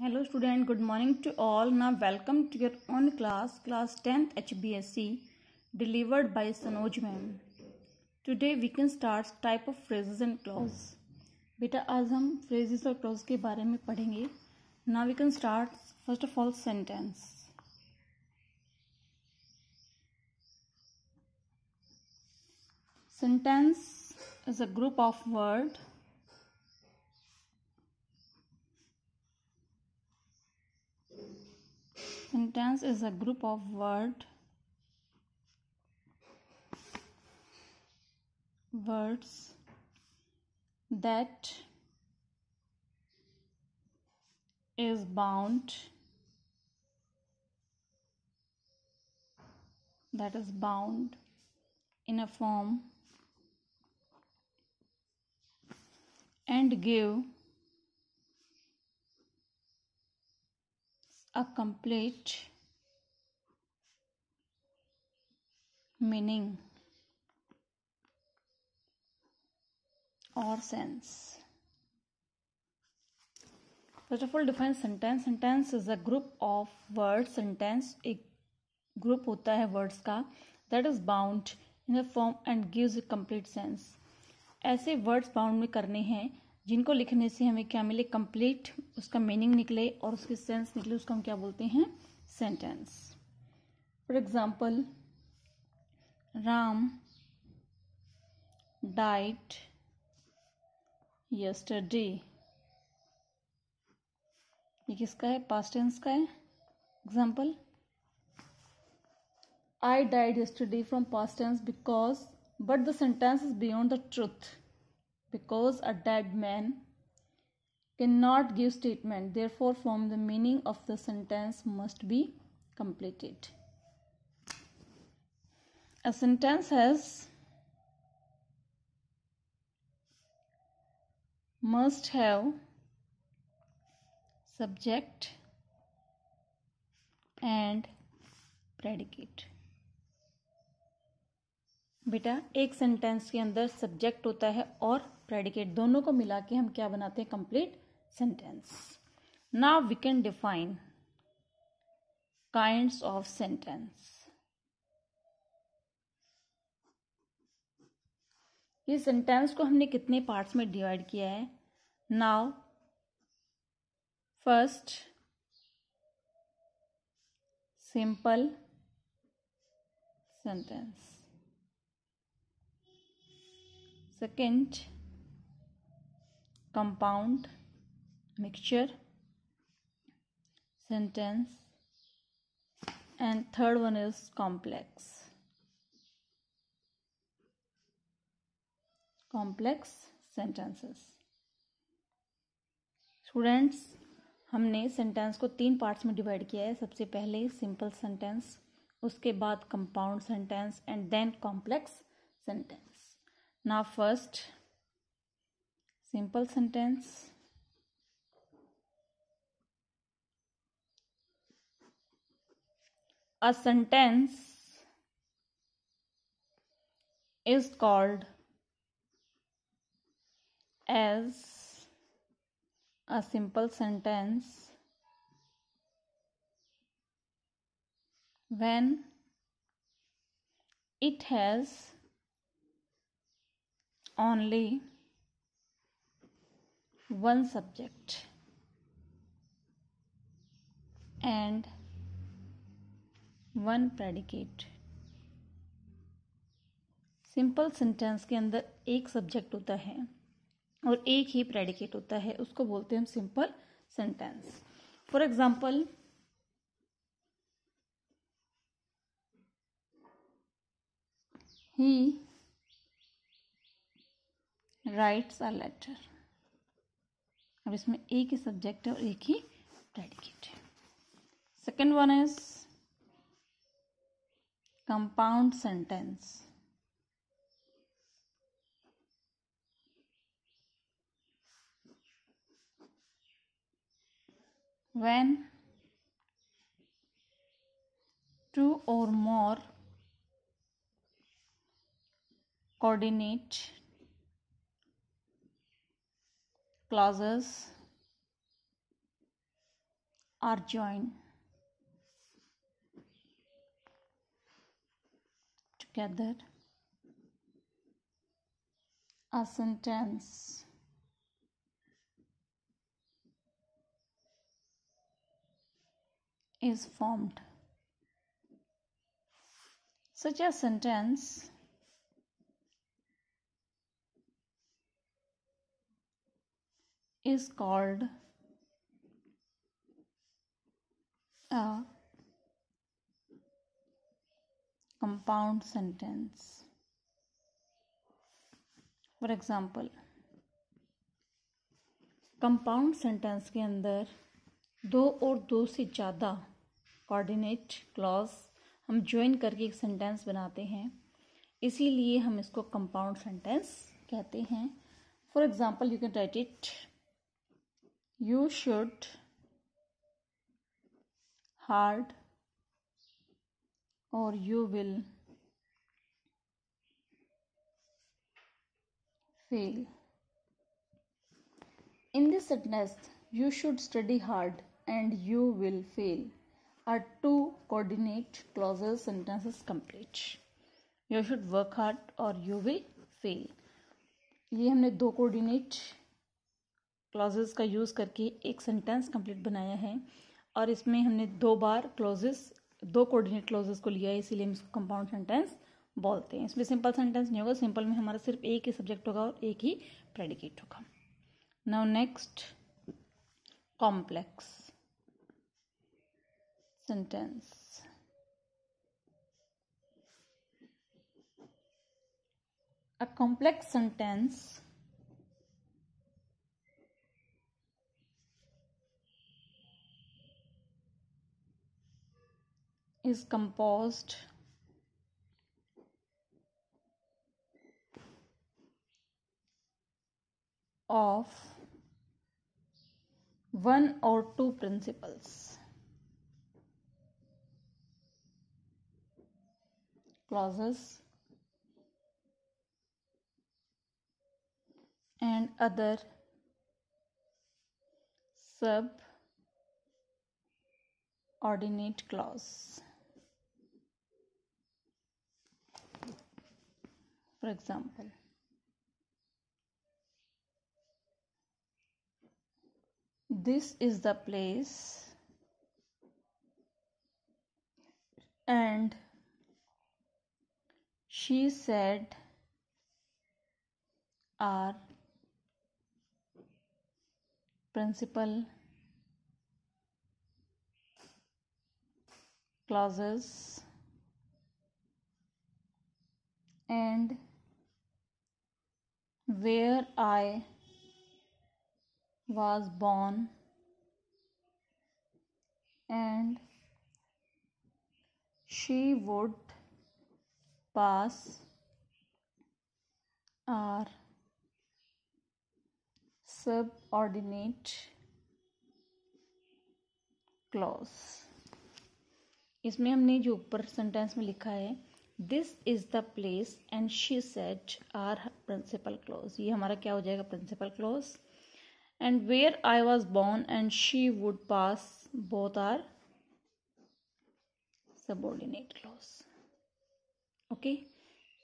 Hello student, good morning to all. Now welcome to your own class 10th HBSC delivered by Sanoj ma'am. Today we can start type of phrases and clause. बेटा आज हम phrases और clause के बारे में पढ़ेंगे. Now we can start first of all sentence. Sentence is a group of word Sentence is a group of words that is bound in a form and give a complete meaning or sense. First of all, define sentence. Sentence is a group of words. Sentence एक group होता है words का that is bound in a form and gives a complete sense. ऐसे words bound में करने हैं जिनको लिखने से हमें क्या मिले, complete उसका meaning निकले और उसकी sense निकले, उसको हम क्या बोलते हैं, sentence. For example, Ram died yesterday. ये किसका है, past tense का है. Example, I died yesterday from past tense but the sentence is beyond the truth because a dead man cannot give statement, therefore from the meaning of the sentence must be completed. A sentence must have subject and predicate. बेटा एक sentence के अंदर subject होता है और predicate, दोनों को मिला के हम क्या बनाते हैं, complete sentence. Now we can define kinds of sentence. ये सेंटेंस को हमने कितने पार्ट्स में डिवाइड किया है. Now first simple sentence, second compound mixture sentence, and third one is complex sentences. Students, हमने सेंटेंस को 3 पार्ट्स में डिवाइड किया है. सबसे पहले सिंपल सेंटेंस, उसके बाद compound sentence and then complex sentence. Now first simple sentence. A sentence is called as a simple sentence when it has only one subject and one predicate. Simple sentence के अंदर एक subject होता है और एक ही प्रेडिकेट होता है, उसको बोलते हैं हम simple sentence. For example, he writes a letter. अब इसमें एक ही सब्जेक्ट है और एक ही प्रेडिकेट है. Second one is compound sentence. When 2 or more coordinate clauses are joined together, a sentence is formed. Such a sentence is called a compound sentence. For example, compound sentence के अंदर दो और दो से ज़्यादा कोऑर्डिनेट क्लॉज हम join करके एक सेंटेंस बनाते हैं, इसीलिए हम इसको कंपाउंड सेंटेंस कहते हैं. For example, you can write it, you should hard और you will fail. In this sentence, you should study hard and you will fail are two coordinate clauses. Sentence is complete. You should work hard or you will fail. ये हमने दो coordinate clauses का use करके एक sentence complete बनाया है और इसमें हमने दो बार क्लॉजेस, दो कोऑर्डिनेट क्लॉजेस को लिया है, इसीलिए हम इसको कंपाउंड सेंटेंस बोलते हैं. इसमें सिंपल सेंटेंस नहीं होगा. सिंपल में हमारा सिर्फ एक ही सब्जेक्ट होगा और एक ही प्रेडिकेट होगा. Now next, complex sentence. A complex sentence is composed of one or two principles, clauses, and other subordinate clause. For example, this is the place and she said are principal clauses, and where I was born and she would pass are subordinate clause. इसमें हमने जो ऊपर sentence में लिखा है, this is the place and she said are principal clause, ये हमारा क्या हो जाएगा, principal clause. And where I was born and she would pass, both are subordinate clause. Okay,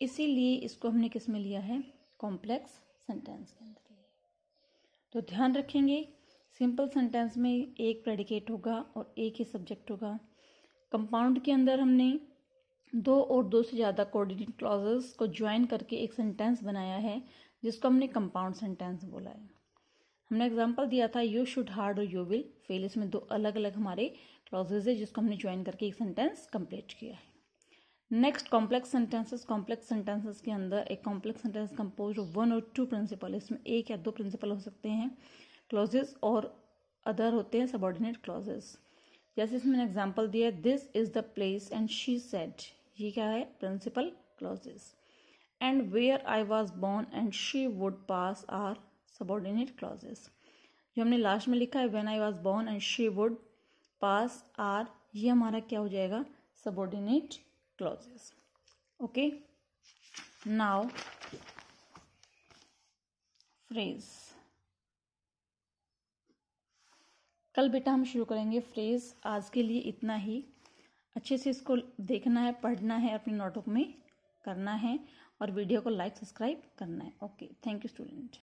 इसीलिए इसको हमने किस में लिया है, कॉम्प्लेक्स सेंटेंस के अंदर लिया. तो ध्यान रखेंगे, सिंपल सेंटेंस में एक प्रेडिकेट होगा और एक ही सब्जेक्ट होगा. कंपाउंड के अंदर हमने दो और दो से ज़्यादा कोऑर्डिनेट क्लॉजेस को ज्वाइन करके एक सेंटेंस बनाया है, जिसको हमने कंपाउंड सेंटेंस बोला है. हमने एग्जांपल दिया था, यू शुड हार्ड और यू विल फेल. इसमें दो अलग अलग हमारे क्लॉजेज है जिसको हमने ज्वाइन करके एक सेंटेंस कंप्लीट किया है. Next, complex sentences. Complex sentences के अंदर एक complex sentence compose of one और टू प्रिंसिपल. इसमें एक या दो प्रिंसिपल हो सकते हैं क्लॉजेज और अदर होते हैं सबऑर्डिनेट क्लॉजेज. जैसे इसमें एग्जांपल दिया है, this is the place and she said, ये क्या है, principal clauses. And where I was born and she would pass are subordinate clauses. जो हमने लास्ट में लिखा है, when I was born and she would pass are, ये हमारा क्या हो जाएगा, subordinate clauses. Okay, now phrase. कल बेटा हम शुरू करेंगे फ्रेज। आज के लिए इतना ही। अच्छे से इसको देखना है, पढ़ना है, अपनी नोटबुक में करना है और वीडियो को लाइक सब्सक्राइब करना है। Okay, thank you student.